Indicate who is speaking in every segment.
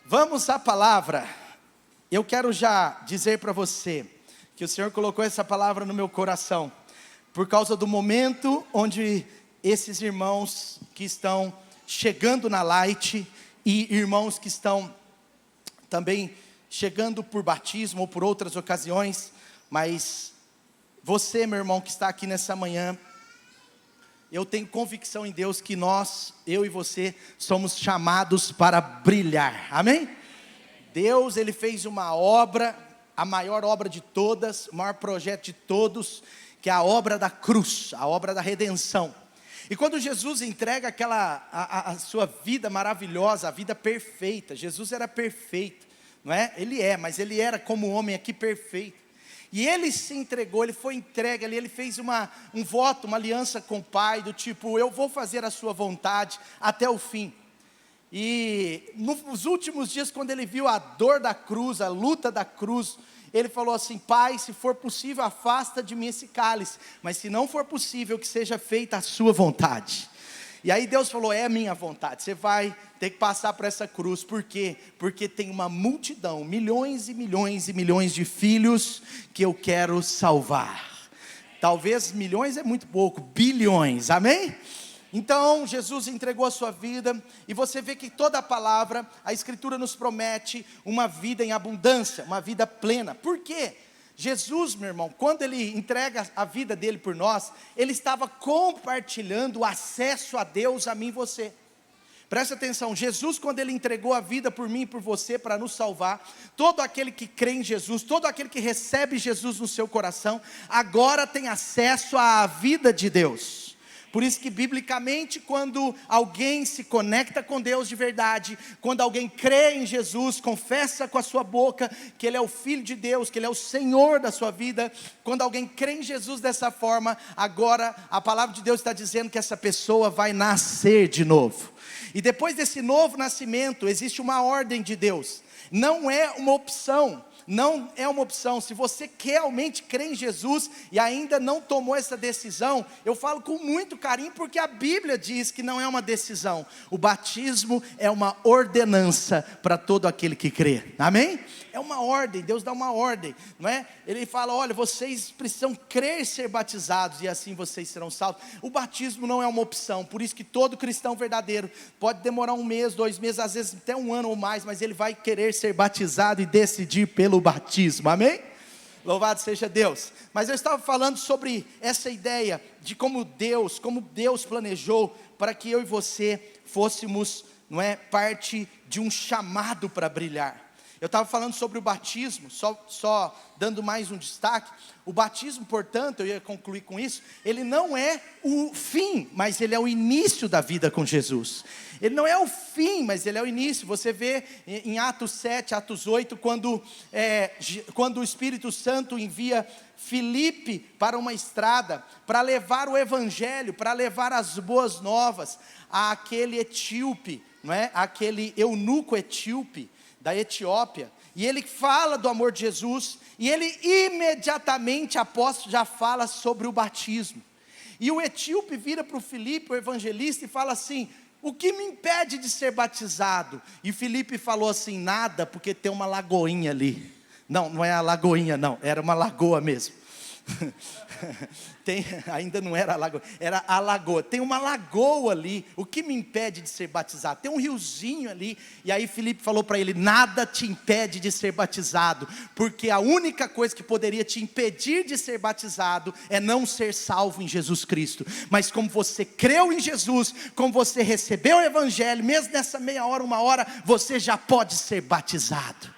Speaker 1: Vamos à palavra. Eu quero já dizer para você que o Senhor colocou essa palavra no meu coração por causa do momento onde esses irmãos que estão chegando na Light e irmãos que estão também chegando por batismo ou por outras ocasiões, mas você, meu irmão, que está aqui nessa manhã, eu tenho convicção em Deus que eu e você, somos chamados para brilhar, amém? Deus, Ele fez uma obra, a maior obra de todas, o maior projeto de todos, que é a obra da cruz, a obra da redenção. E quando Jesus entrega a sua vida maravilhosa, a vida perfeita, Jesus era perfeito, não é? Ele mas ele era como homem aqui perfeito. E ele se entregou, ele foi entregue ali, ele fez um voto, uma aliança com o Pai, do tipo, eu vou fazer a sua vontade até o fim. E nos últimos dias, quando ele viu a dor da cruz, a luta da cruz, ele falou assim: Pai, se for possível, afasta de mim esse cálice, mas se não for possível, que seja feita a sua vontade. E aí Deus falou: é a minha vontade, você vai ter que passar por essa cruz. Por quê? Porque tem uma multidão, milhões e milhões e milhões de filhos que eu quero salvar. Talvez milhões é muito pouco, bilhões, amém? Então Jesus entregou a sua vida, e você vê que toda a palavra, a Escritura nos promete uma vida em abundância, uma vida plena. Por quê? Jesus, meu irmão, quando Ele entrega a vida dEle por nós, Ele estava compartilhando o acesso a Deus, a mim e você. Presta atenção, Jesus, quando Ele entregou a vida por mim e por você, para nos salvar, todo aquele que crê em Jesus, todo aquele que recebe Jesus no seu coração, agora tem acesso à vida de Deus. Por isso que biblicamente, quando alguém se conecta com Deus de verdade, quando alguém crê em Jesus, confessa com a sua boca que Ele é o Filho de Deus, que Ele é o Senhor da sua vida, quando alguém crê em Jesus dessa forma, agora a palavra de Deus está dizendo que essa pessoa vai nascer de novo. E depois desse novo nascimento, existe uma ordem de Deus, não é uma opção. Não é uma opção. Se você realmente crê em Jesus e ainda não tomou essa decisão, eu falo com muito carinho, porque a Bíblia diz que não é uma decisão. O batismo é uma ordenança para todo aquele que crê, amém? É uma ordem, Deus dá uma ordem, não é? Ele fala: olha, vocês precisam crer e ser batizados, e assim vocês serão salvos. O batismo não é uma opção, por isso que todo cristão verdadeiro, pode demorar 1 mês, 2 meses, às vezes até 1 ano ou mais, mas ele vai querer ser batizado e decidir pelo batismo, amém? Louvado seja Deus. Mas eu estava falando sobre essa ideia de como Deus planejou para que eu e você fôssemos, não é, parte de um chamado para brilhar. Eu estava falando sobre o batismo, só dando mais um destaque. O batismo, portanto, eu ia concluir com isso, ele não é o fim, mas ele é o início da vida com Jesus. Ele não é o fim, mas ele é o início. Você vê em Atos 7, Atos 8, quando o Espírito Santo envia Filipe para uma estrada, para levar o evangelho, para levar as boas novas àquele etíope, não é? Aquele eunuco etíope da Etiópia, e ele fala do amor de Jesus, e ele imediatamente após já fala sobre o batismo. E o etíope vira para o Filipe, o evangelista, e fala assim: o que me impede de ser batizado? E Filipe falou assim: nada, porque tem uma lagoinha ali. Não é a lagoinha não, era uma lagoa mesmo. Ainda não era a lagoa, era a lagoa. Tem uma lagoa ali, o que me impede de ser batizado? Tem um riozinho ali. E aí Filipe falou para ele: nada te impede de ser batizado, porque a única coisa que poderia te impedir de ser batizado é não ser salvo em Jesus Cristo. Mas como você creu em Jesus, como você recebeu o evangelho, mesmo nessa meia hora, 1 hora, você já pode ser batizado.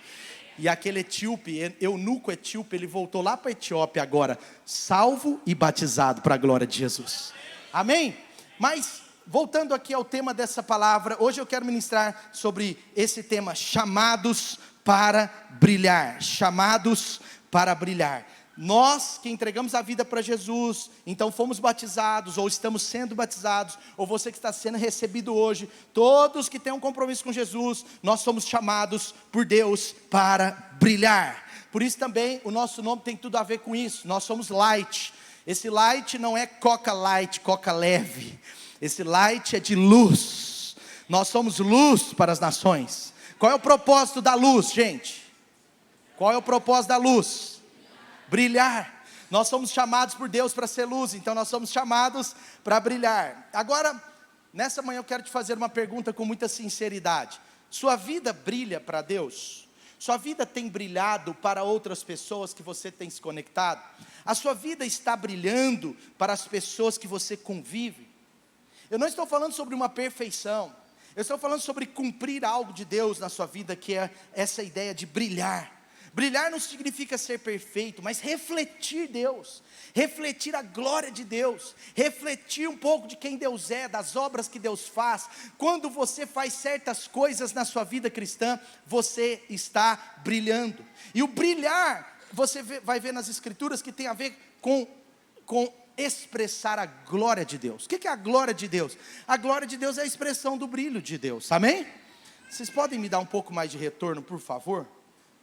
Speaker 1: E aquele etíope, eunuco etíope, ele voltou lá para a Etiópia agora, salvo e batizado para a glória de Jesus. Amém? Mas, voltando aqui ao tema dessa palavra, hoje eu quero ministrar sobre esse tema: chamados para brilhar. Chamados para brilhar. Nós que entregamos a vida para Jesus, então fomos batizados, ou estamos sendo batizados, ou você que está sendo recebido hoje, todos que têm um compromisso com Jesus, nós somos chamados por Deus para brilhar. Por isso também o nosso nome tem tudo a ver com isso. Nós somos Light. Esse Light não é Coca Light, Coca leve. Esse Light é de luz. Nós somos luz para as nações. Qual é o propósito da luz, gente? Qual é o propósito da luz? Brilhar. Nós somos chamados por Deus para ser luz, então nós somos chamados para brilhar. Agora, nessa manhã eu quero te fazer uma pergunta com muita sinceridade. Sua vida brilha para Deus? Sua vida tem brilhado para outras pessoas que você tem se conectado? A sua vida está brilhando para as pessoas que você convive? Eu não estou falando sobre uma perfeição, eu estou falando sobre cumprir algo de Deus na sua vida, que é essa ideia de brilhar. Brilhar não significa ser perfeito, mas refletir Deus, refletir a glória de Deus, refletir um pouco de quem Deus é, das obras que Deus faz. Quando você faz certas coisas na sua vida cristã, você está brilhando. E o brilhar, você vai ver nas escrituras que tem a ver com expressar a glória de Deus. O que é a glória de Deus? A glória de Deus é a expressão do brilho de Deus, amém? Vocês podem me dar um pouco mais de retorno, por favor?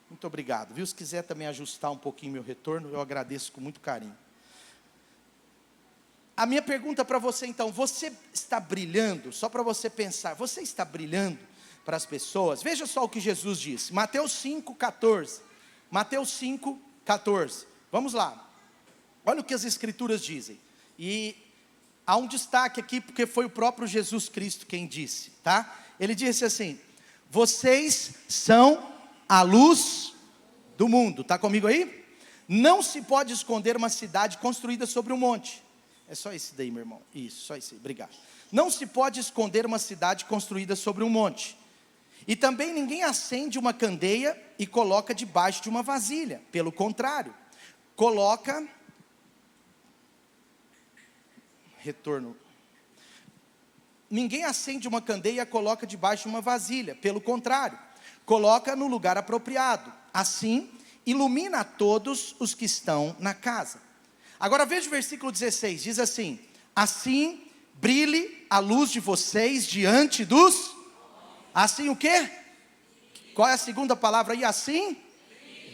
Speaker 1: Muito obrigado, viu? Se quiser também ajustar um pouquinho meu retorno, eu agradeço com muito carinho. A minha pergunta para você então, você está brilhando? Só para você pensar, você está brilhando para as pessoas? Veja só o que Jesus disse, Mateus 5,14. Mateus 5,14. Vamos lá. Olha o que as escrituras dizem. E há um destaque aqui, porque foi o próprio Jesus Cristo quem disse, tá? Ele disse assim: vocês são a luz do mundo. Está comigo aí? Não se pode esconder uma cidade construída sobre um monte. É só esse daí, meu irmão. Isso, só esse aí, obrigado. Não se pode esconder uma cidade construída sobre um monte. E também ninguém acende uma candeia e coloca debaixo de uma vasilha. Pelo contrário, coloca... Retorno. Ninguém acende uma candeia e coloca debaixo de uma vasilha. Pelo contrário, coloca no lugar apropriado. Assim, ilumina a todos os que estão na casa. Agora veja o versículo 16, diz assim: assim brilhe a luz de vocês diante dos... Assim o quê? Qual é a segunda palavra aí? Assim?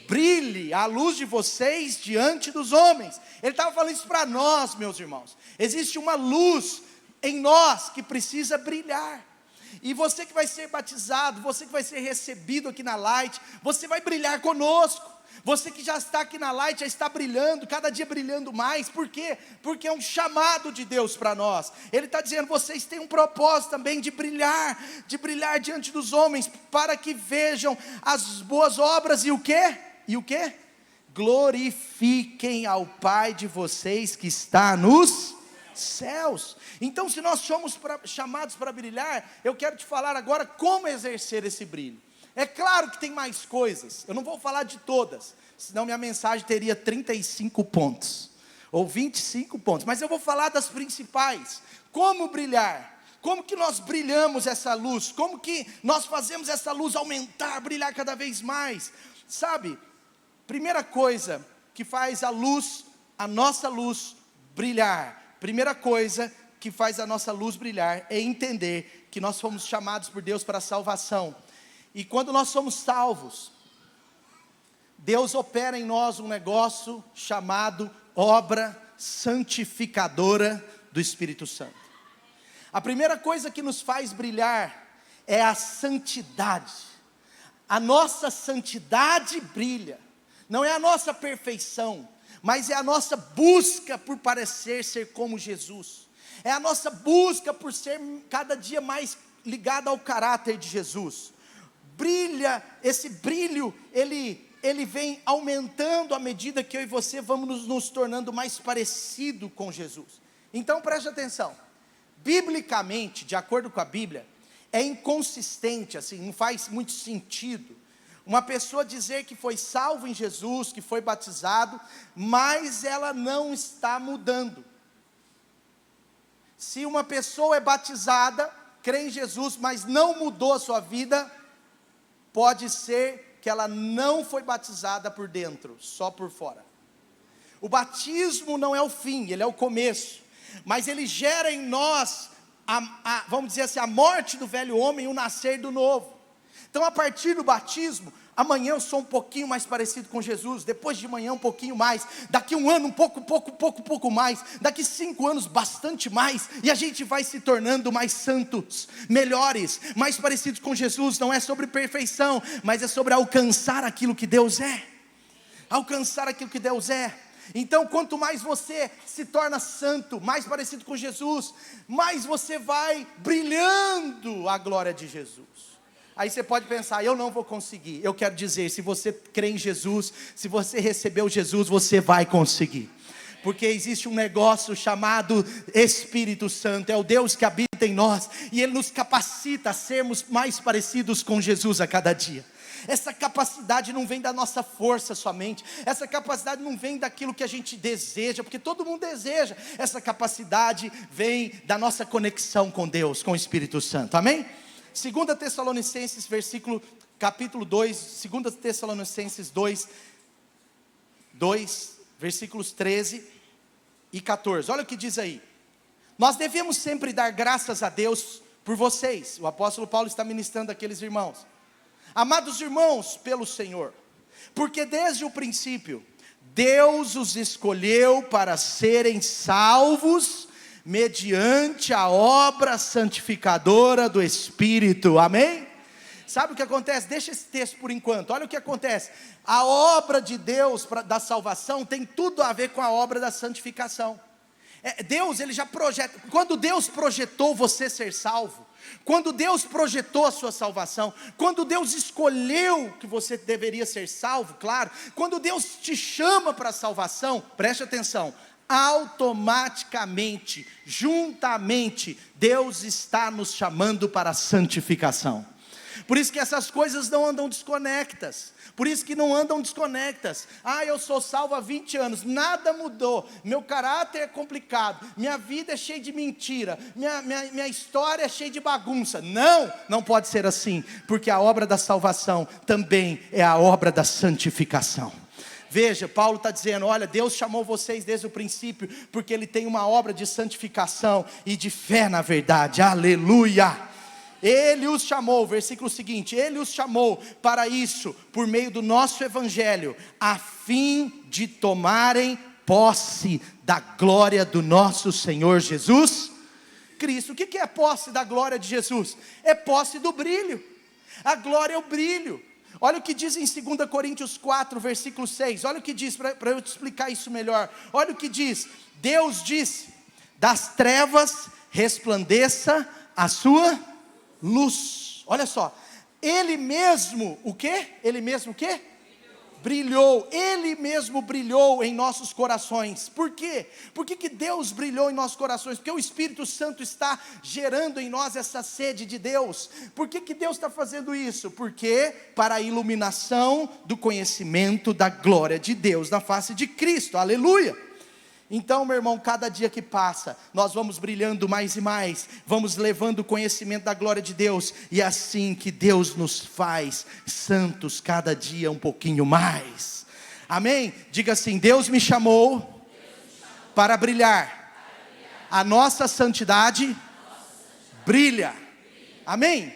Speaker 1: Brilhe a luz de vocês diante dos homens. Ele estava falando isso para nós, meus irmãos. Existe uma luz em nós que precisa brilhar. E você que vai ser batizado, você que vai ser recebido aqui na Light, você vai brilhar conosco. Você que já está aqui na Light, já está brilhando, cada dia brilhando mais. Por quê? Porque é um chamado de Deus para nós. Ele está dizendo, vocês têm um propósito também de brilhar diante dos homens, para que vejam as boas obras e o quê? E o quê? Glorifiquem ao Pai de vocês que está nos céus. Então, se nós somos chamados para brilhar, eu quero te falar agora como exercer esse brilho. É claro que tem mais coisas, eu não vou falar de todas, senão minha mensagem teria 35 pontos, ou 25 pontos, mas eu vou falar das principais. Como brilhar? Como que nós brilhamos essa luz? Como que nós fazemos essa luz aumentar, brilhar cada vez mais? Sabe, primeira coisa que faz a nossa luz brilhar, primeira coisa que faz a nossa luz brilhar é entender que nós fomos chamados por Deus para a salvação. E quando nós somos salvos, Deus opera em nós um negócio chamado obra santificadora do Espírito Santo. A primeira coisa que nos faz brilhar é a santidade. A nossa santidade brilha. Não é a nossa perfeição, mas é a nossa busca por parecer ser como Jesus. É a nossa busca por ser cada dia mais ligado ao caráter de Jesus. Brilha, esse brilho, ele vem aumentando à medida que eu e você vamos nos tornando mais parecido com Jesus. Então preste atenção, biblicamente, de acordo com a Bíblia, é inconsistente, assim, não faz muito sentido uma pessoa dizer que foi salvo em Jesus, que foi batizado, mas ela não está mudando. Se uma pessoa é batizada, crê em Jesus, mas não mudou a sua vida, pode ser que ela não foi batizada por dentro, só por fora. O batismo não é o fim, ele é o começo, mas ele gera em nós, vamos dizer assim, a morte do velho homem e o nascer do novo. Então a partir do batismo, amanhã eu sou um pouquinho mais parecido com Jesus, depois de manhã um pouquinho mais, daqui um ano um pouco mais, daqui 5 anos bastante mais, e a gente vai se tornando mais santos, melhores, mais parecidos com Jesus. Não é sobre perfeição, mas é sobre alcançar aquilo que Deus é, alcançar aquilo que Deus é. Então quanto mais você se torna santo, mais parecido com Jesus, mais você vai brilhando a glória de Jesus. Aí você pode pensar, eu não vou conseguir. Eu quero dizer, se você crê em Jesus, se você recebeu Jesus, você vai conseguir. Porque existe um negócio chamado Espírito Santo, é o Deus que habita em nós, e Ele nos capacita a sermos mais parecidos com Jesus a cada dia. Essa capacidade não vem da nossa força somente, essa capacidade não vem daquilo que a gente deseja, porque todo mundo deseja. Essa capacidade vem da nossa conexão com Deus, com o Espírito Santo, amém? 2 Tessalonicenses, capítulo 2, 2 Tessalonicenses 2, versículos 13 e 14, olha o que diz aí. Nós devemos sempre dar graças a Deus por vocês. O apóstolo Paulo está ministrando àqueles irmãos. Amados irmãos, pelo Senhor, porque desde o princípio, Deus os escolheu para serem salvos, mediante a obra santificadora do Espírito, amém? Sabe o que acontece? Deixa esse texto por enquanto, olha o que acontece. A obra de Deus da salvação tem tudo a ver com a obra da santificação. Deus, Ele já projeta, quando Deus projetou você ser salvo, quando Deus projetou a sua salvação, quando Deus escolheu que você deveria ser salvo, claro, quando Deus te chama para a salvação, preste atenção, automaticamente, juntamente, Deus está nos chamando para a santificação. Por isso que essas coisas não andam desconectas. Por isso que não andam desconectas. Eu sou salvo há 20 anos, nada mudou, meu caráter é complicado, minha vida é cheia de mentira, minha história é cheia de bagunça. Não pode ser assim, porque a obra da salvação também é a obra da santificação. Veja, Paulo está dizendo, olha, Deus chamou vocês desde o princípio, porque Ele tem uma obra de santificação e de fé na verdade, aleluia. Ele os chamou, versículo seguinte, Ele os chamou para isso, por meio do nosso evangelho, a fim de tomarem posse da glória do nosso Senhor Jesus Cristo. O que é posse da glória de Jesus? É posse do brilho. A glória é o brilho. Olha o que diz em 2 Coríntios 4, versículo 6, olha o que diz, para eu te explicar isso melhor. Olha o que diz, Deus disse, das trevas resplandeça a sua luz. Olha só, Ele mesmo, o quê? Ele mesmo o quê? Brilhou, Ele mesmo brilhou em nossos corações. Por quê? Por que Deus brilhou em nossos corações? Porque o Espírito Santo está gerando em nós essa sede de Deus. Por que Deus está fazendo isso? Porque para a iluminação do conhecimento da glória de Deus na face de Cristo, aleluia. Então, meu irmão, cada dia que passa, nós vamos brilhando mais e mais, vamos levando o conhecimento da glória de Deus, e é assim que Deus nos faz santos cada dia um pouquinho mais, amém? Diga assim, Deus me chamou para brilhar, a nossa santidade brilha, amém?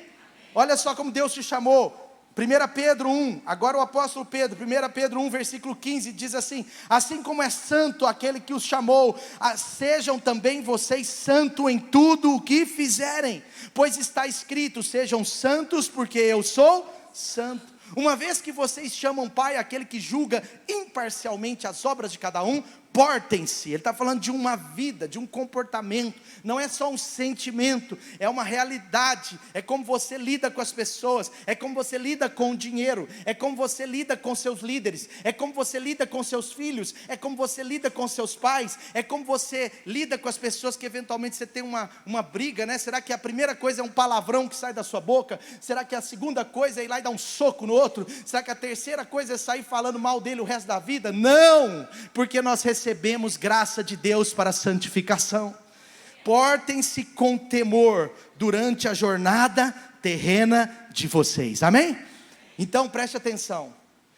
Speaker 1: Olha só como Deus te chamou. 1 Pedro 1, agora o apóstolo Pedro, 1 Pedro 1, versículo 15, diz assim, assim como é santo aquele que os chamou, sejam também vocês santos em tudo o que fizerem, pois está escrito, sejam santos porque eu sou santo. Uma vez que vocês chamam Pai aquele que julga imparcialmente as obras de cada um, portem-se. Ele está falando de uma vida, de um comportamento, não é só um sentimento, é uma realidade, é como você lida com as pessoas, é como você lida com o dinheiro, é como você lida com seus líderes, é como você lida com seus filhos, é como você lida com seus pais, é como você lida com as pessoas que eventualmente você tem uma briga, né? Será que a primeira coisa é um palavrão que sai da sua boca? Será que a segunda coisa é ir lá e dar um soco no outro? Será que a terceira coisa é sair falando mal dele o resto da vida? Não, porque nós recebemos graça de Deus para a santificação. Portem-se com temor durante a jornada terrena de vocês, amém? Então preste atenção,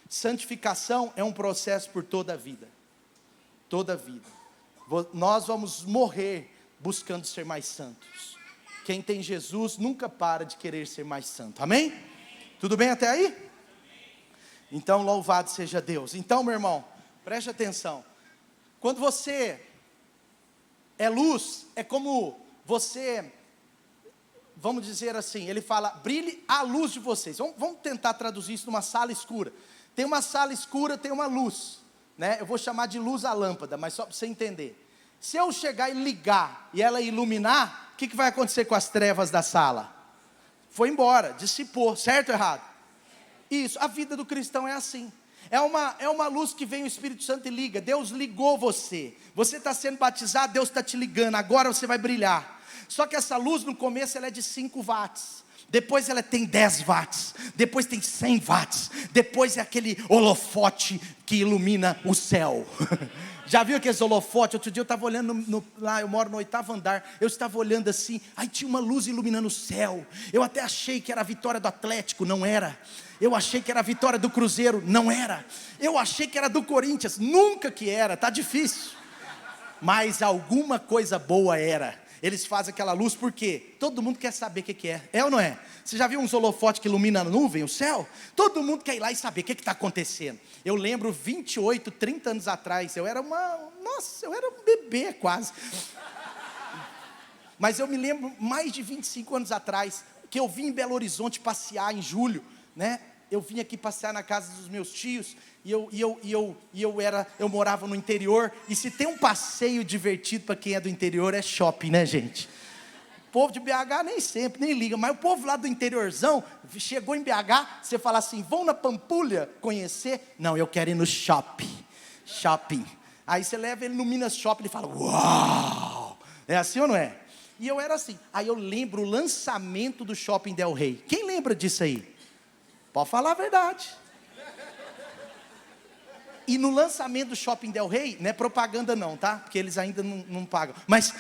Speaker 1: santificação é um processo por toda a vida, toda a vida. Nós vamos morrer buscando ser mais santos. Quem tem Jesus nunca para de querer ser mais santo, amém? Tudo bem até aí? Então louvado seja Deus. Então, meu irmão, preste atenção. Quando você é luz, é como você, vamos dizer assim, ele fala, brilhe a luz de vocês. Vamos tentar traduzir isso numa sala escura. Tem uma sala escura, tem uma luz, né? Eu vou chamar de luz à lâmpada, mas só para você entender. Se eu chegar e ligar e ela iluminar, o que vai acontecer com as trevas da sala? Foi embora, dissipou, certo ou errado? Isso, a vida do cristão é assim. É uma luz que vem o Espírito Santo e liga. Deus ligou você. Você está sendo batizado, Deus está te ligando. Agora você vai brilhar. Só que essa luz no começo ela é de 5 watts. Depois ela tem 10 watts. Depois tem 100 watts. Depois é aquele holofote que ilumina o céu. Já viu aqueles holofotes? Outro dia eu estava olhando lá, eu moro no 8º andar. Eu estava olhando assim, aí tinha uma luz iluminando o céu. Eu até achei que era a vitória do Atlético, não era. Eu achei que era a vitória do Cruzeiro, não era. Eu achei que era do Corinthians, nunca que era, tá difícil. Mas alguma coisa boa era. Eles fazem aquela luz porque todo mundo quer saber o que é. É ou não é? Você já viu uns holofotes que iluminam a nuvem, o céu? Todo mundo quer ir lá e saber o que está acontecendo. Eu lembro 28, 30 anos atrás, eu era um bebê quase. Mas eu me lembro mais de 25 anos atrás, que eu vim em Belo Horizonte passear em julho, né? Eu vim aqui passear na casa dos meus tios, e eu morava no interior, e se tem um passeio divertido para quem é do interior, é shopping, né, gente? O povo de BH nem sempre, nem liga, mas o povo lá do interiorzão, chegou em BH, você fala assim, vão na Pampulha conhecer? Não, eu quero ir no shopping. Aí você leva ele no Minas Shopping, ele fala, uau! É assim ou não é? E eu era assim, aí eu lembro o lançamento do Shopping Del Rey. Quem lembra disso aí? Pode falar a verdade. E no lançamento do Shopping Del Rey, não é propaganda não, tá? Porque eles ainda não pagam. Mas,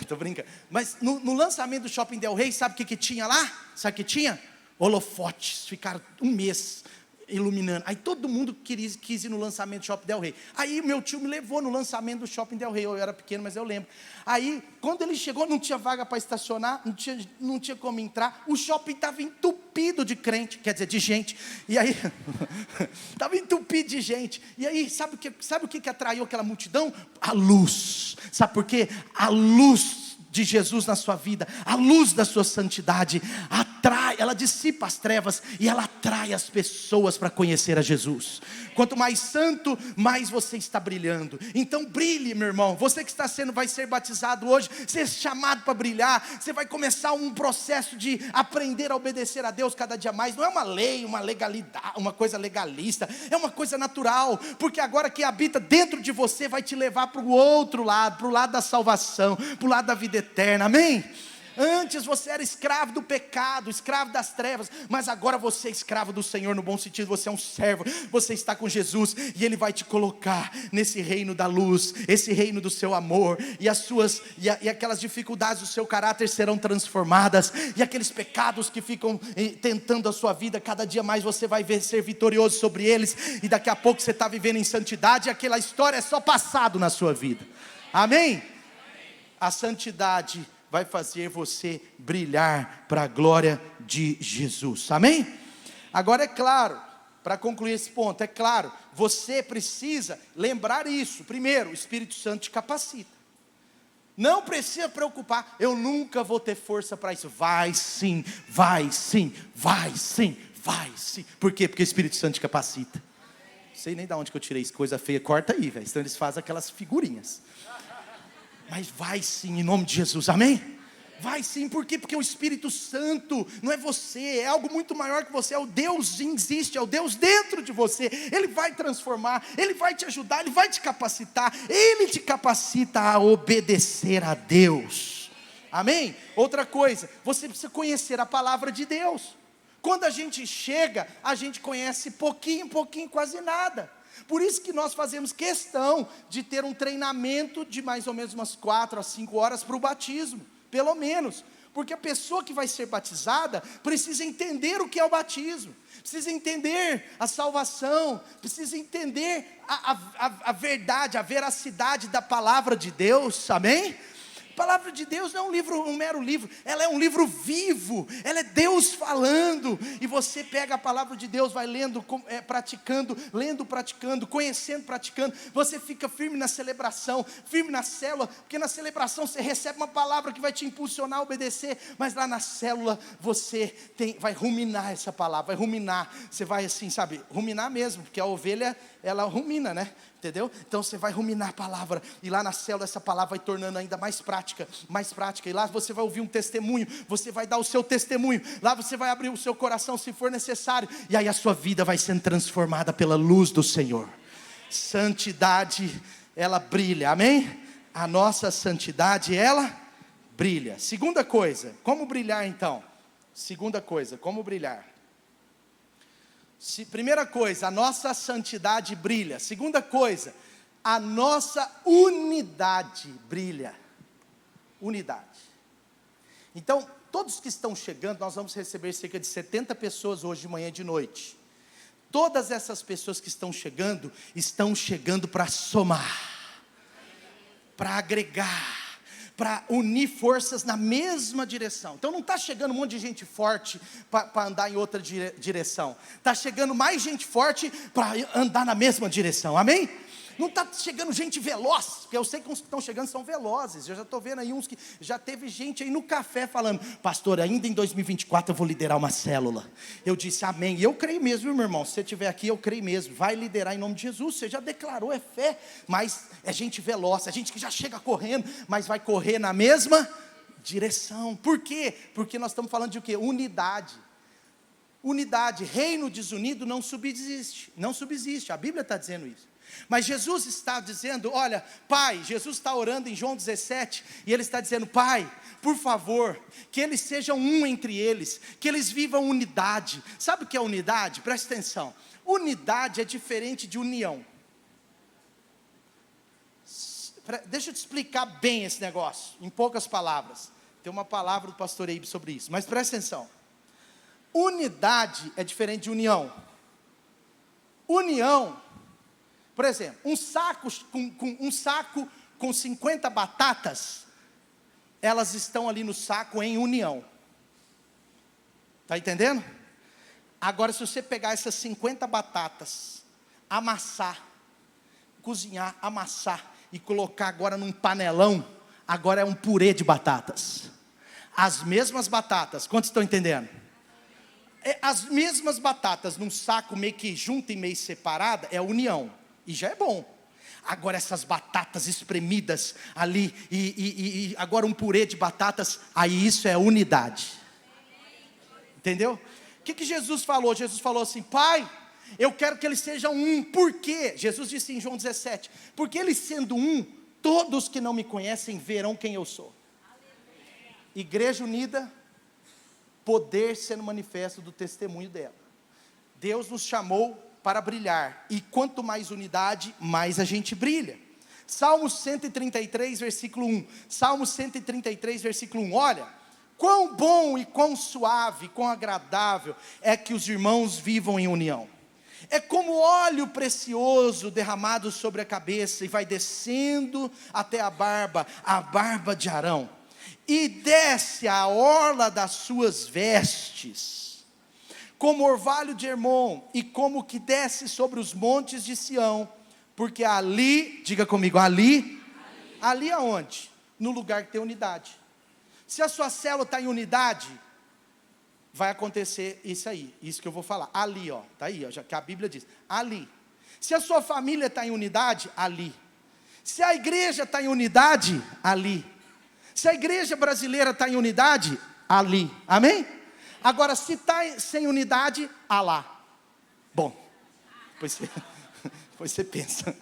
Speaker 1: tô brincando. Mas no lançamento do Shopping Del Rey, sabe o que tinha lá? Sabe o que tinha? Holofotes, ficaram um mês iluminando. Aí todo mundo quis ir no lançamento do Shopping Del Rey. Aí meu tio me levou no lançamento do Shopping Del Rey. Eu era pequeno, mas eu lembro. Aí, quando ele chegou, não tinha vaga para estacionar, não tinha como entrar. O shopping estava entupido de crente, quer dizer, de gente. E aí, estava entupido de gente. E aí, sabe o que atraiu aquela multidão? A luz. Sabe por quê? A luz de Jesus na sua vida, a luz da sua santidade, atrai, ela dissipa as trevas e ela atrai as pessoas para conhecer a Jesus. Quanto mais santo, mais você está brilhando. Então brilhe, meu irmão. Você que vai ser batizado hoje, ser chamado para brilhar. Você vai começar um processo de aprender a obedecer a Deus cada dia mais. Não é uma lei, uma legalidade, uma coisa legalista, é uma coisa natural, porque agora que habita dentro de você vai te levar para o outro lado, para o lado da salvação, para o lado da vida eterna, amém? Antes você era escravo do pecado, escravo das trevas, mas agora você é escravo do Senhor no bom sentido, você é um servo, você está com Jesus, e Ele vai te colocar nesse reino da luz, esse reino do seu amor, e aquelas dificuldades do seu caráter serão transformadas, e aqueles pecados que ficam tentando a sua vida, cada dia mais você vai ser vitorioso sobre eles, e daqui a pouco você está vivendo em santidade, e aquela história é só passado na sua vida, amém? A santidade vai fazer você brilhar para a glória de Jesus, amém? Agora é claro, para concluir esse ponto, é claro, você precisa lembrar isso. Primeiro, o Espírito Santo te capacita. Não precisa preocupar, eu nunca vou ter força para isso. Vai sim, vai sim, vai sim, vai sim. Por quê? Porque o Espírito Santo te capacita. Não sei nem de onde que eu tirei isso, coisa feia, corta aí, velho. Então eles fazem aquelas figurinhas. Mas vai sim, em nome de Jesus, amém? Vai sim, por quê? Porque o Espírito Santo não é você, é algo muito maior que você, é o Deus existe, é o Deus dentro de você. Ele vai transformar, Ele vai te ajudar, Ele vai te capacitar, Ele te capacita a obedecer a Deus, amém? Outra coisa, você precisa conhecer a palavra de Deus. Quando a gente chega, a gente conhece pouquinho, quase nada. Por isso que nós fazemos questão de ter um treinamento de mais ou menos umas 4 a 5 horas para o batismo, pelo menos, porque a pessoa que vai ser batizada precisa entender o que é o batismo, precisa entender a salvação, precisa entender a verdade, a veracidade da palavra de Deus, amém? palavra de Deus não é um mero livro, ela é um livro vivo, ela é Deus falando, e você pega a palavra de Deus, vai lendo, praticando, lendo, praticando, conhecendo, praticando, você fica firme na celebração, firme na célula, porque na celebração você recebe uma palavra que vai te impulsionar a obedecer, mas lá na célula você vai ruminar essa palavra, vai ruminar, você vai assim, sabe, ruminar mesmo, porque a ovelha, ela rumina, né? Entendeu? Então você vai ruminar a palavra, e lá na célula essa palavra vai tornando ainda mais prática, e lá você vai ouvir um testemunho, você vai dar o seu testemunho, lá você vai abrir o seu coração se for necessário, e aí a sua vida vai sendo transformada pela luz do Senhor. Santidade, ela brilha, amém? A nossa santidade, ela brilha. Segunda coisa, como brilhar então? Segunda coisa, como brilhar? Primeira coisa, a nossa santidade brilha. Segunda coisa, a nossa unidade brilha. Unidade. Então, todos que estão chegando, nós vamos receber cerca de 70 pessoas hoje de manhã e de noite. Todas essas pessoas que estão chegando para somar, para agregar, para unir forças na mesma direção. Então não está chegando um monte de gente forte para andar em outra direção. Está chegando mais gente forte para andar na mesma direção, amém? Não está chegando gente veloz, porque eu sei que uns que estão chegando são velozes. Eu já estou vendo aí uns que já teve gente aí no café falando: pastor, ainda em 2024 eu vou liderar uma célula. Eu disse amém, e eu creio mesmo, meu irmão. Se você estiver aqui, eu creio mesmo, vai liderar em nome de Jesus. Você já declarou, é fé, mas é gente veloz, é gente que já chega correndo, mas vai correr na mesma direção. Por quê? Porque nós estamos falando de o quê? Unidade. Unidade, reino desunido não subsiste, a Bíblia está dizendo isso. Mas Jesus está dizendo, olha, Pai, Jesus está orando em João 17, e Ele está dizendo: Pai, por favor, que eles sejam um entre eles, que eles vivam unidade. Sabe o que é unidade? Presta atenção, unidade é diferente de união. Deixa eu te explicar bem esse negócio, em poucas palavras. Tem uma palavra do pastor Eibe sobre isso, mas presta atenção. Unidade é diferente de união. União, por exemplo, um saco com 50 batatas, elas estão ali no saco em união. Está entendendo? Agora, se você pegar essas 50 batatas, amassar, cozinhar, amassar e colocar agora num panelão, agora é um purê de batatas. As mesmas batatas, quantos estão entendendo? As mesmas batatas num saco meio que junto e meio separada, é união. E já é bom. Agora essas batatas espremidas ali, e agora um purê de batatas, aí isso é unidade. Entendeu? O que Jesus falou? Jesus falou assim: Pai, eu quero que eles sejam um. Por quê? Jesus disse em João 17: porque eles sendo um, todos que não me conhecem verão quem eu sou. Igreja unida, poder sendo manifesto do testemunho dela. Deus nos chamou para brilhar, e quanto mais unidade, mais a gente brilha. Salmo 133, versículo 1. Salmo 133, versículo 1. Olha, quão bom e quão suave, quão agradável é que os irmãos vivam em união. É como óleo precioso derramado sobre a cabeça, e vai descendo até a barba de Arão, e desce a orla das suas vestes, como orvalho de Hermon, e como que desce sobre os montes de Sião, porque ali, diga comigo, ali aonde? No lugar que tem unidade. Se a sua célula está em unidade, vai acontecer isso que eu vou falar, ali ó, está aí ó, já que a Bíblia diz, ali. Se a sua família está em unidade, ali. Se a igreja está em unidade, ali. Se a igreja brasileira está em unidade, ali, amém? Agora, se está sem unidade, lá. Bom, depois você pensa.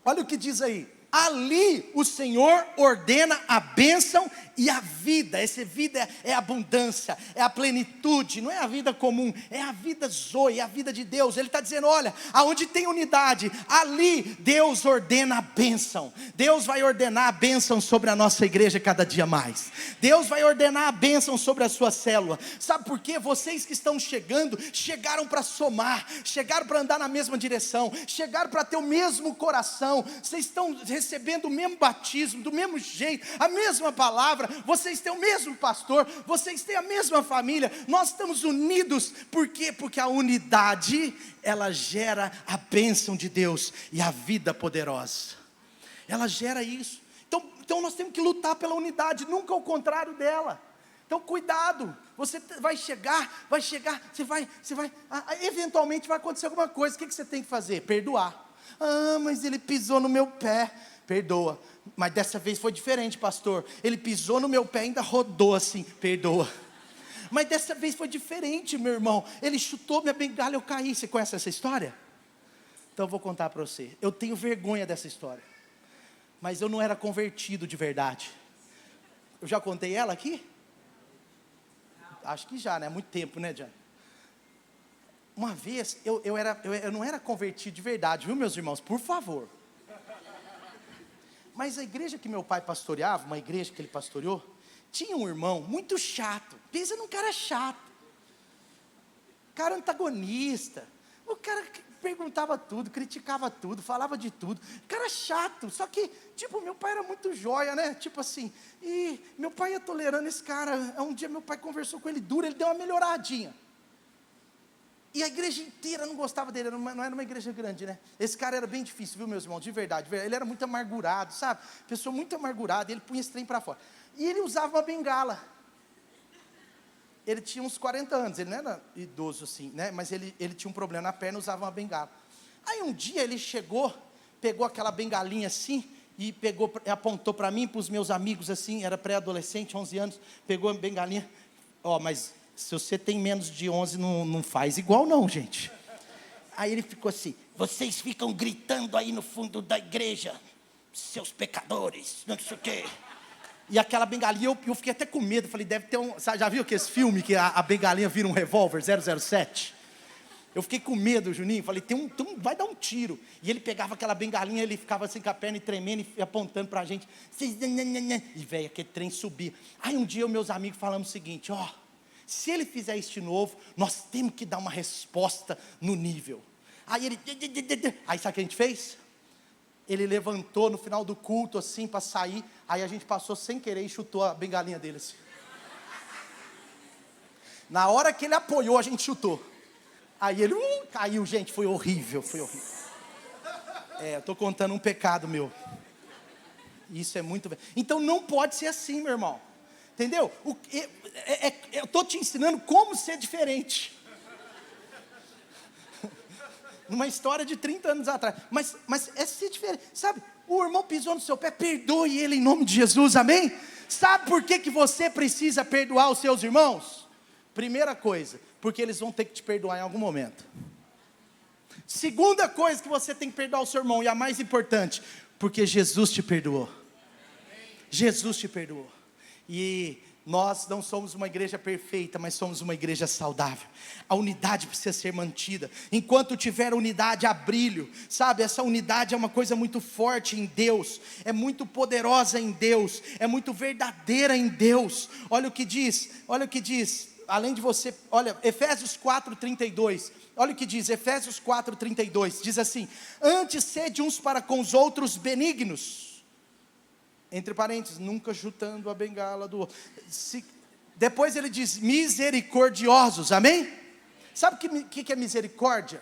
Speaker 1: Olha o que diz aí: ali o Senhor ordena a bênção e a vida. Essa vida é abundância, é a plenitude, não é a vida comum, é a vida zoe, é a vida de Deus. Ele está dizendo: olha, aonde tem unidade, ali Deus ordena a bênção. Deus vai ordenar a bênção sobre a nossa igreja cada dia mais. Deus vai ordenar a bênção sobre a sua célula. Sabe por quê? Vocês que estão chegando, chegaram para somar, chegaram para andar na mesma direção, chegaram para ter o mesmo coração. Vocês estão recebendo o mesmo batismo, do mesmo jeito, a mesma palavra, vocês têm o mesmo pastor, vocês têm a mesma família, nós estamos unidos, por quê? Porque a unidade, ela gera a bênção de Deus e a vida poderosa, ela gera isso. Então nós temos que lutar pela unidade, nunca ao contrário dela. Então cuidado, você vai chegar, eventualmente vai acontecer alguma coisa, o que você tem que fazer? Perdoar. Mas ele pisou no meu pé, perdoa. Mas dessa vez foi diferente, pastor, ele pisou no meu pé e ainda rodou assim, perdoa. Mas dessa vez foi diferente, meu irmão, ele chutou minha bengala e eu caí. Você conhece essa história? Então eu vou contar para você. Eu tenho vergonha dessa história, mas eu não era convertido de verdade. Eu já contei ela aqui? Acho que já, né? Há muito tempo, né, Diana? Uma vez, eu não era convertido de verdade, viu, meus irmãos? Por favor. Mas a igreja que meu pai pastoreava, uma igreja que ele pastoreou, tinha um irmão muito chato. Pensa num cara chato. Cara antagonista. O cara que perguntava tudo, criticava tudo, falava de tudo. Cara chato. Só que, tipo, meu pai era muito joia, né? Tipo assim, e meu pai ia tolerando esse cara. Um dia meu pai conversou com ele duro, ele deu uma melhoradinha. E a igreja inteira não gostava dele, não era uma igreja grande, né? Esse cara era bem difícil, viu, meus irmãos, de verdade. Ele era muito amargurado, sabe? Pessoa muito amargurada, ele punha esse trem para fora. E ele usava uma bengala. Ele tinha uns 40 anos, ele não era idoso assim, né? Mas ele tinha um problema na perna, usava uma bengala. Aí um dia ele chegou, pegou aquela bengalinha assim, e apontou para mim, para os meus amigos assim, era pré-adolescente, 11 anos, pegou a bengalinha, mas se você tem menos de 11, não faz igual não, gente. Aí ele ficou assim, vocês ficam gritando aí no fundo da igreja, seus pecadores, não sei o quê. E aquela bengalinha, eu fiquei até com medo, falei, deve ter sabe, já viu aquele filme que a bengalinha vira um revólver, 007? Eu fiquei com medo, Juninho, falei, vai dar um tiro. E ele pegava aquela bengalinha, ele ficava assim com a perna e tremendo e apontando pra gente. E velho, aquele trem subia. Aí um dia meus amigos falamos o seguinte, se ele fizer isso de novo, nós temos que dar uma resposta no nível. Aí sabe o que a gente fez? Ele levantou no final do culto assim para sair, aí a gente passou sem querer e chutou a bengalinha dele assim. Na hora que ele apoiou, a gente chutou. Aí ele caiu, gente, foi horrível. Eu estou contando um pecado meu. Isso é muito... Então não pode ser assim, meu irmão. Entendeu? Eu estou te ensinando como ser diferente. Numa história de 30 anos atrás. Mas é ser diferente. Sabe, o irmão pisou no seu pé, perdoe ele em nome de Jesus, amém? Sabe por que você precisa perdoar os seus irmãos? Primeira coisa, porque eles vão ter que te perdoar em algum momento. Segunda coisa que você tem que perdoar o seu irmão, e a mais importante, porque Jesus te perdoou. Jesus te perdoou. E nós não somos uma igreja perfeita, mas somos uma igreja saudável. A unidade precisa ser mantida. Enquanto tiver unidade, há brilho. Sabe, essa unidade é uma coisa muito forte em Deus. É muito poderosa em Deus. É muito verdadeira em Deus. Olha o que diz. Além de você, olha, Efésios 4:32. Olha o que diz, Efésios 4:32. Diz assim, antes sede uns para com os outros benignos. Entre parênteses, nunca chutando a bengala do outro. Depois ele diz, misericordiosos, amém? Sabe o que é misericórdia?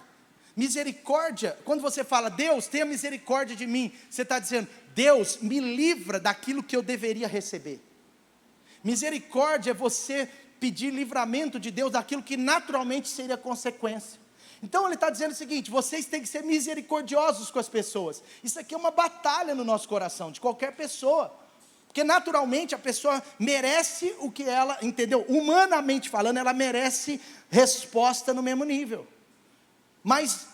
Speaker 1: Misericórdia, quando você fala, Deus, tenha misericórdia de mim, você está dizendo, Deus, me livra daquilo que eu deveria receber. Misericórdia é você pedir livramento de Deus daquilo que naturalmente seria consequência. Então ele está dizendo o seguinte, vocês têm que ser misericordiosos com as pessoas. Isso aqui é uma batalha no nosso coração, de qualquer pessoa. Porque naturalmente a pessoa merece o que ela, entendeu? Humanamente falando, ela merece resposta no mesmo nível. Mas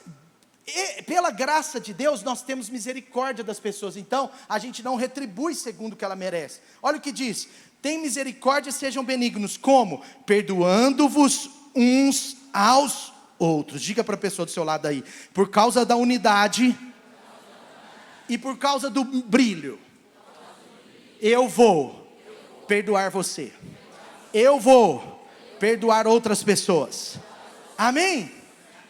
Speaker 1: pela graça de Deus, nós temos misericórdia das pessoas. Então, a gente não retribui segundo o que ela merece. Olha o que diz, tem misericórdia e sejam benignos. Como? Perdoando-vos uns aos outros. Diga para a pessoa do seu lado aí, por causa da unidade e por causa do brilho, eu vou perdoar você. Eu vou perdoar outras pessoas. Amém?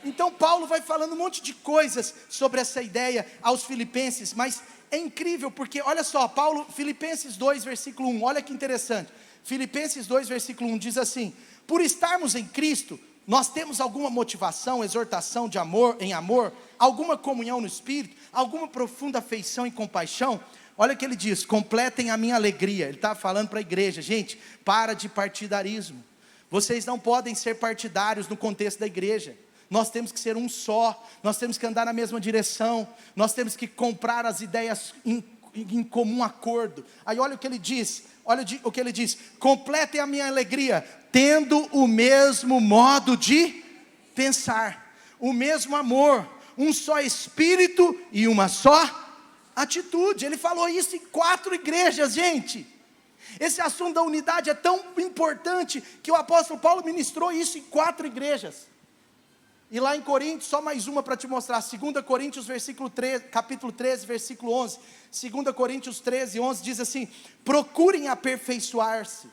Speaker 1: Então Paulo vai falando um monte de coisas sobre essa ideia aos filipenses, mas é incrível, porque olha só, Paulo, Filipenses 2, versículo 1, olha que interessante. Filipenses 2, versículo 1 diz assim: por estarmos em Cristo, nós temos alguma motivação, exortação de amor, em amor, alguma comunhão no Espírito, alguma profunda afeição e compaixão. Olha o que ele diz: completem a minha alegria. Ele está falando para a igreja, gente, para de partidarismo. Vocês não podem ser partidários no contexto da igreja. Nós temos que ser um só, nós temos que andar na mesma direção, nós temos que comprar as ideias em comum acordo. Aí olha o que ele diz, olha o que ele diz: completem a minha alegria, tendo o mesmo modo de pensar, o mesmo amor, um só espírito e uma só atitude. Ele falou isso em 4 igrejas, gente. Esse assunto da unidade é tão importante, que o apóstolo Paulo ministrou isso em 4 igrejas. E lá em Coríntios, só mais uma para te mostrar, 2 Coríntios capítulo 13, versículo 11, 2 Coríntios 13, 11, diz assim: procurem aperfeiçoar-se,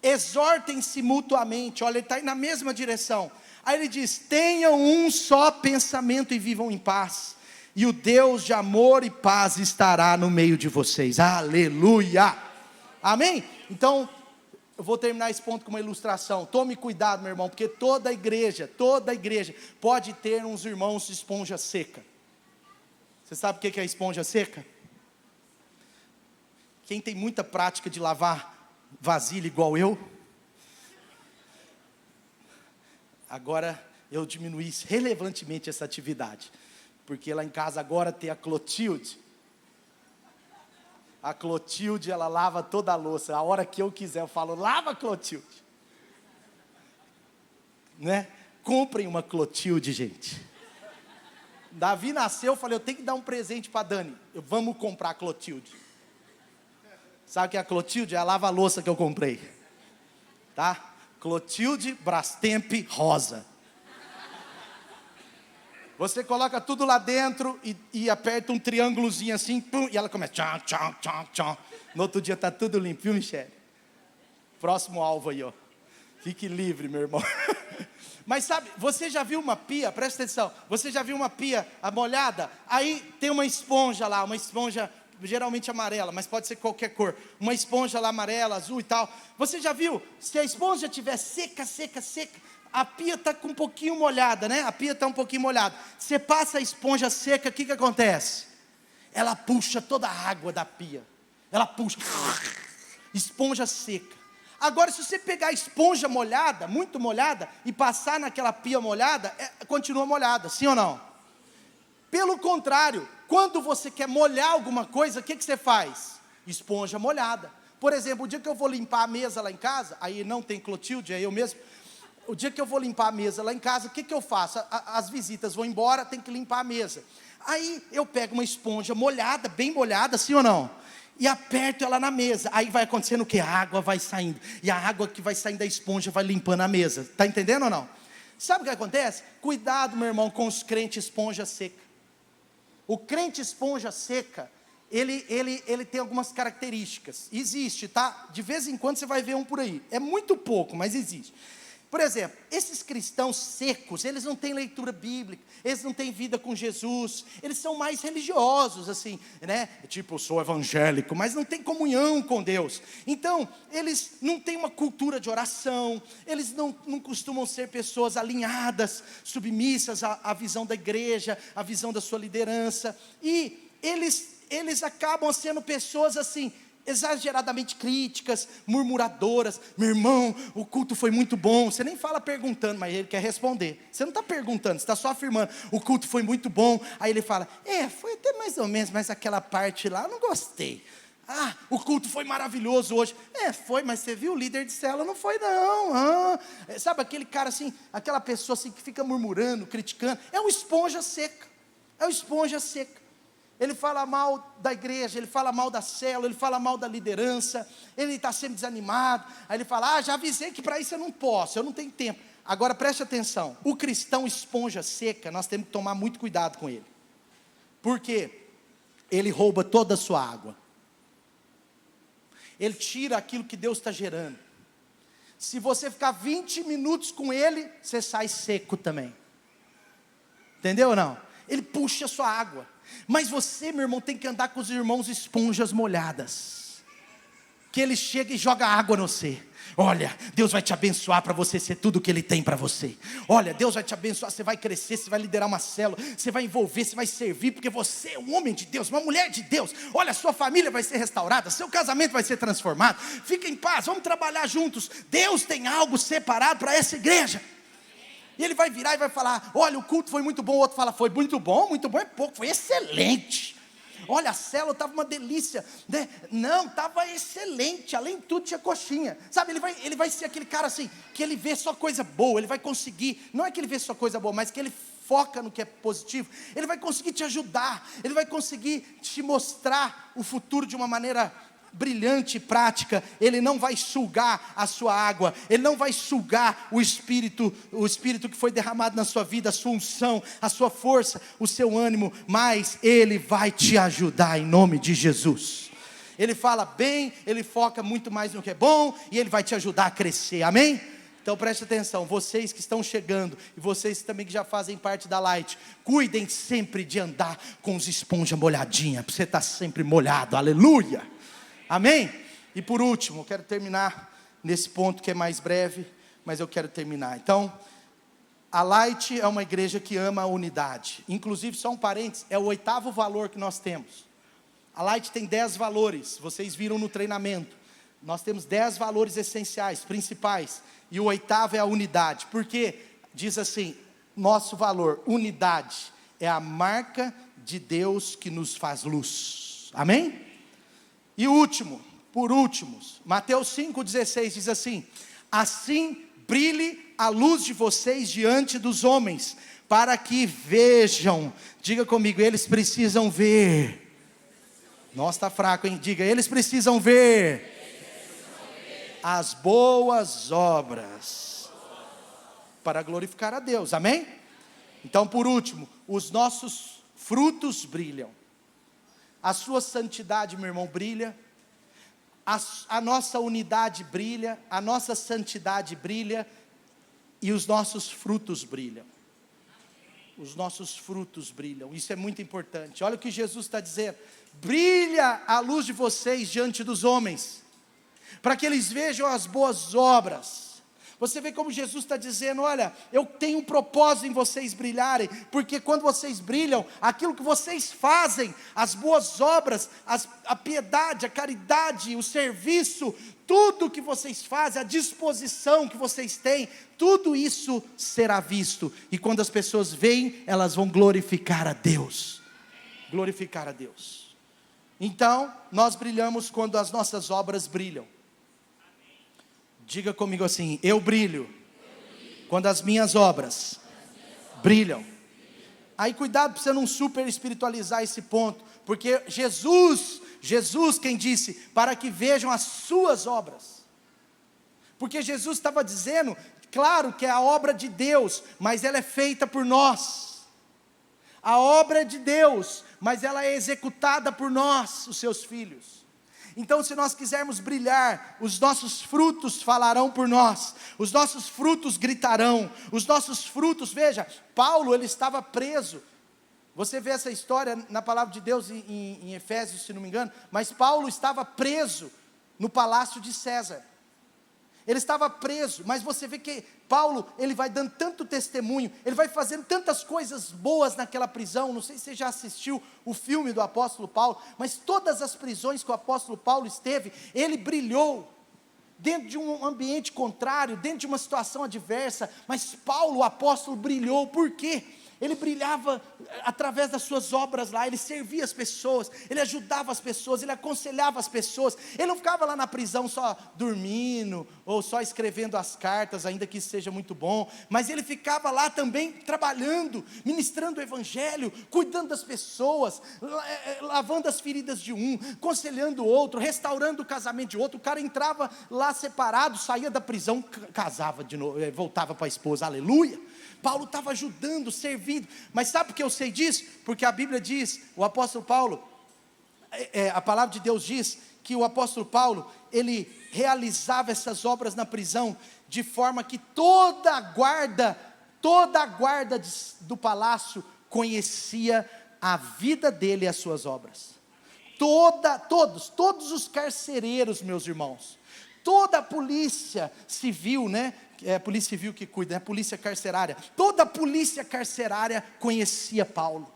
Speaker 1: exortem-se mutuamente. Olha, ele está na mesma direção. Aí ele diz: tenham um só pensamento e vivam em paz, e o Deus de amor e paz estará no meio de vocês. Aleluia, amém? Então, eu vou terminar esse ponto com uma ilustração. Tome cuidado, meu irmão, porque toda igreja pode ter uns irmãos de esponja seca. Você sabe o que é esponja seca? Quem tem muita prática de lavar vasilha igual eu, agora eu diminuí relevantemente essa atividade, porque lá em casa agora tem a Clotilde. A Clotilde, ela lava toda a louça. A hora que eu quiser, eu falo: lava, Clotilde. Né? Comprem uma Clotilde, gente. Davi nasceu, eu falei: eu tenho que dar um presente para Dani. Vamos comprar a Clotilde. Sabe o que é a Clotilde? É a lava-louça que eu comprei. Tá? Clotilde Brastemp rosa. Você coloca tudo lá dentro e aperta um triângulozinho assim, pum, e ela começa tchau, tchau, tchau, tchau. No outro dia está tudo limpo, viu, Michele? Próximo alvo aí, ó. Fique livre, meu irmão. Mas sabe, você já viu uma pia, presta atenção, você já viu uma pia molhada? Aí tem uma esponja lá, uma esponja geralmente amarela, mas pode ser qualquer cor. Uma esponja lá amarela, azul e tal. Você já viu, se a esponja estiver seca, a pia está com um pouquinho molhada, né? A pia está um pouquinho molhada. Você passa a esponja seca, o que acontece? Ela puxa toda a água da pia. Ela puxa. Esponja seca. Agora, se você pegar a esponja molhada, muito molhada, e passar naquela pia molhada, continua molhada, sim ou não? Pelo contrário, quando você quer molhar alguma coisa, o que você faz? Esponja molhada. Por exemplo, o dia que eu vou limpar a mesa lá em casa, aí não tem Clotilde, é eu mesmo. O dia que eu vou limpar a mesa lá em casa, o que eu faço? As visitas vão embora, tem que limpar a mesa. Aí eu pego uma esponja molhada, bem molhada, sim ou não? E aperto ela na mesa. Aí vai acontecendo o quê? A água vai saindo. E a água que vai saindo da esponja vai limpando a mesa. Está entendendo ou não? Sabe o que acontece? Cuidado, meu irmão, com os crentes esponja seca. O crente esponja seca, ele tem algumas características. Existe, tá? De vez em quando você vai ver um por aí. É muito pouco, mas existe. Por exemplo, esses cristãos secos, eles não têm leitura bíblica, eles não têm vida com Jesus, eles são mais religiosos, assim, né? Tipo, eu sou evangélico, mas não tem comunhão com Deus. Então, eles não têm uma cultura de oração, eles não costumam ser pessoas alinhadas, submissas à visão da igreja, à visão da sua liderança. E eles acabam sendo pessoas assim, exageradamente críticas, murmuradoras. Meu irmão, o culto foi muito bom. Você nem fala perguntando, mas ele quer responder. Você não está perguntando, você está só afirmando: o culto foi muito bom. Aí ele fala: foi até mais ou menos, mas aquela parte lá eu não gostei. O culto foi maravilhoso hoje. Foi, mas você viu, o líder de célula não foi não. Sabe aquele cara assim, aquela pessoa assim que fica murmurando, criticando? É uma esponja seca. É uma esponja seca. Ele fala mal da igreja, ele fala mal da célula, ele fala mal da liderança, ele está sempre desanimado. Aí ele fala: já avisei que para isso eu não posso, eu não tenho tempo. Agora preste atenção, o cristão esponja seca, nós temos que tomar muito cuidado com ele. Por quê? Ele rouba toda a sua água. Ele tira aquilo que Deus está gerando. Se você ficar 20 minutos com ele, você sai seco também. Entendeu ou não? ele puxa a sua água. Mas você, meu irmão, tem que andar com os irmãos esponjas molhadas, que ele chega e joga água no você. Olha, Deus vai te abençoar para você ser tudo o que Ele tem para você. Olha, Deus vai te abençoar, você vai crescer, você vai liderar uma célula, você vai envolver, você vai servir, porque você é um homem de Deus, uma mulher de Deus. Olha, sua família vai ser restaurada, seu casamento vai ser transformado. Fica em paz, vamos trabalhar juntos. Deus tem algo separado para essa igreja. E ele vai virar e vai falar: olha, o culto foi muito bom. O outro fala: foi muito bom é pouco, foi excelente. Olha, a célula estava uma delícia, né? Não, estava excelente, além de tudo tinha coxinha. Sabe, ele vai ser aquele cara assim, que ele vê só coisa boa. Ele vai conseguir, não é que ele vê só coisa boa, mas que ele foca no que é positivo. Ele vai conseguir te ajudar, ele vai conseguir te mostrar o futuro de uma maneira brilhante e prática. Ele não vai sugar a sua água, ele não vai sugar o Espírito que foi derramado na sua vida, a sua unção, a sua força, o seu ânimo, mas ele vai te ajudar em nome de Jesus. Ele fala bem, ele foca muito mais no que é bom, e ele vai te ajudar a crescer, amém? Então preste atenção, vocês que estão chegando, e vocês também que já fazem parte da Light, cuidem sempre de andar com os esponjas molhadinhas, para você estar sempre molhado, aleluia. Amém? E por último, eu quero terminar nesse ponto que é mais breve, mas eu quero terminar. Então, a Light é uma igreja que ama a unidade. Inclusive, só um parênteses, é o 8º valor que nós temos. A Light tem 10 valores, vocês viram no treinamento. Nós temos 10 valores essenciais, principais. E o 8º é a unidade. Porque diz assim, nosso valor, unidade, é a marca de Deus que nos faz luz. Amém? E por último, Mateus 5,16 diz assim: assim brilhe a luz de vocês diante dos homens, para que vejam. Diga comigo, eles precisam ver. Nossa, está fraco, hein? Diga, eles precisam ver as boas obras para glorificar a Deus, amém? Então, por último, os nossos frutos brilham. A sua santidade, meu irmão, brilha. A nossa unidade brilha. A nossa santidade brilha. E os nossos frutos brilham. Os nossos frutos brilham. Isso é muito importante. Olha o que Jesus está dizendo: brilha a luz de vocês diante dos homens, para que eles vejam as boas obras. Você vê como Jesus está dizendo: olha, eu tenho um propósito em vocês brilharem, porque quando vocês brilham, aquilo que vocês fazem, as boas obras, a piedade, a caridade, o serviço, tudo que vocês fazem, a disposição que vocês têm, tudo isso será visto, e quando as pessoas veem, elas vão glorificar a Deus. Glorificar a Deus. Então, nós brilhamos quando as nossas obras brilham. Diga comigo assim: eu brilho quando as minhas obras brilham. Aí cuidado para você não super espiritualizar esse ponto, porque Jesus quem disse, para que vejam as suas obras. Porque Jesus estava dizendo, claro que é a obra de Deus, mas ela é feita por nós. A obra é de Deus, mas ela é executada por nós, os seus filhos. Então, se nós quisermos brilhar, os nossos frutos falarão por nós, os nossos frutos gritarão, os nossos frutos, veja, Paulo, ele estava preso. Você vê essa história na palavra de Deus em Efésios, se não me engano, mas Paulo estava preso no palácio de César. Ele estava preso, mas você vê que Paulo, ele vai dando tanto testemunho, ele vai fazendo tantas coisas boas naquela prisão. Não sei se você já assistiu o filme do apóstolo Paulo, mas todas as prisões que o apóstolo Paulo esteve, ele brilhou, dentro de um ambiente contrário, dentro de uma situação adversa, mas Paulo, o apóstolo, brilhou. Por quê? Ele brilhava através das suas obras lá, ele servia as pessoas, ele ajudava as pessoas, ele aconselhava as pessoas. Ele não ficava lá na prisão só dormindo, ou só escrevendo as cartas, ainda que isso seja muito bom, mas ele ficava lá também trabalhando, ministrando o evangelho, cuidando das pessoas, lavando as feridas de um, aconselhando o outro, restaurando o casamento de outro. O cara entrava lá separado, saía da prisão, casava de novo, voltava para a esposa, aleluia. Paulo estava ajudando, servindo. Mas sabe por que eu sei disso? Porque a Bíblia diz, o apóstolo Paulo, a palavra de Deus diz, que o apóstolo Paulo, ele realizava essas obras na prisão, de forma que toda a guarda do palácio conhecia a vida dele e as suas obras. Todos os carcereiros, meus irmãos, toda a polícia civil, né? É a polícia civil que cuida, é a polícia carcerária. Toda a polícia carcerária conhecia Paulo.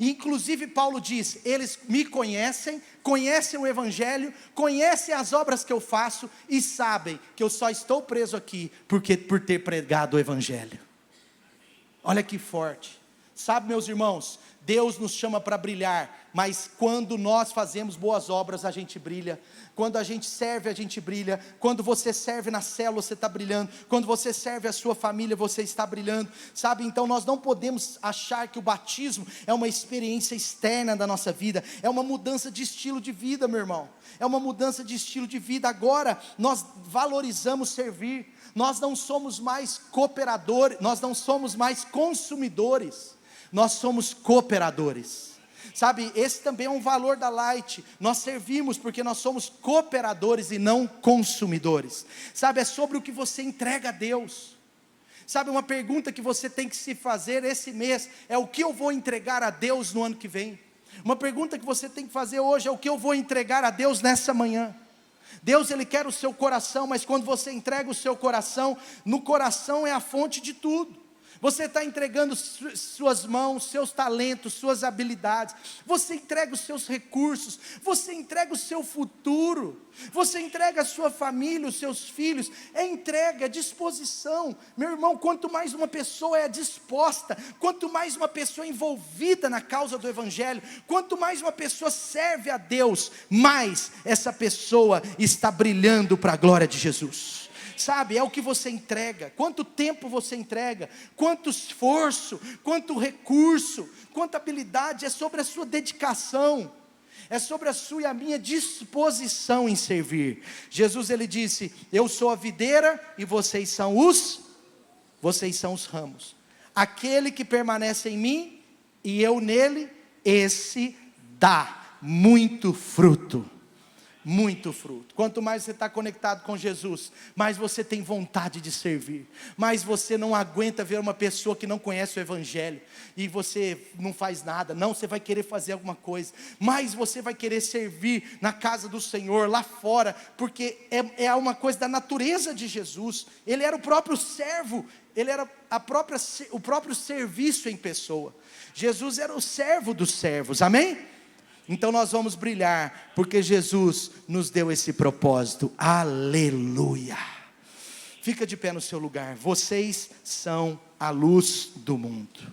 Speaker 1: E inclusive Paulo diz: eles me conhecem, conhecem o Evangelho, conhecem as obras que eu faço e sabem que eu só estou preso aqui por ter pregado o Evangelho. Olha que forte. Sabe, meus irmãos, Deus nos chama para brilhar, mas quando nós fazemos boas obras, a gente brilha. Quando a gente serve, a gente brilha. Quando você serve na célula, você está brilhando. Quando você serve a sua família, você está brilhando. Sabe, então nós não podemos achar que o batismo é uma experiência externa da nossa vida. É uma mudança de estilo de vida, meu irmão. É uma mudança de estilo de vida. Agora, nós valorizamos servir. Nós não somos mais cooperadores, nós não somos mais consumidores. Nós somos cooperadores. Sabe, esse também é um valor da Light. Nós servimos porque nós somos cooperadores e não consumidores. Sabe, é sobre o que você entrega a Deus. Sabe, uma pergunta que você tem que se fazer esse mês é: o que eu vou entregar a Deus no ano que vem? Uma pergunta que você tem que fazer hoje é: o que eu vou entregar a Deus nessa manhã? Deus, Ele quer o seu coração, mas quando você entrega o seu coração, no coração é a fonte de tudo. Você está entregando suas mãos, seus talentos, suas habilidades. Você entrega os seus recursos. Você entrega o seu futuro. Você entrega a sua família, os seus filhos. É entrega, é disposição. Meu irmão, quanto mais uma pessoa é disposta, quanto mais uma pessoa é envolvida na causa do Evangelho, quanto mais uma pessoa serve a Deus, mais essa pessoa está brilhando para a glória de Jesus. Sabe, é o que você entrega, quanto tempo você entrega, quanto esforço, quanto recurso, quanta habilidade, é sobre a sua dedicação, é sobre a sua e a minha disposição em servir. Jesus, Ele disse: eu sou a videira e vocês são os ramos. Aquele que permanece em mim e eu nele, esse dá muito fruto. Muito fruto. Quanto mais você está conectado com Jesus, mais você tem vontade de servir, mais você não aguenta ver uma pessoa que não conhece o Evangelho, e você não faz nada. Não, você vai querer fazer alguma coisa, mais você vai querer servir na casa do Senhor, lá fora, porque é uma coisa da natureza de Jesus. Ele era o próprio servo, ele era o próprio serviço em pessoa. Jesus era o servo dos servos, amém? Então nós vamos brilhar, porque Jesus nos deu esse propósito. Aleluia. Fica de pé no seu lugar. Vocês são a luz do mundo.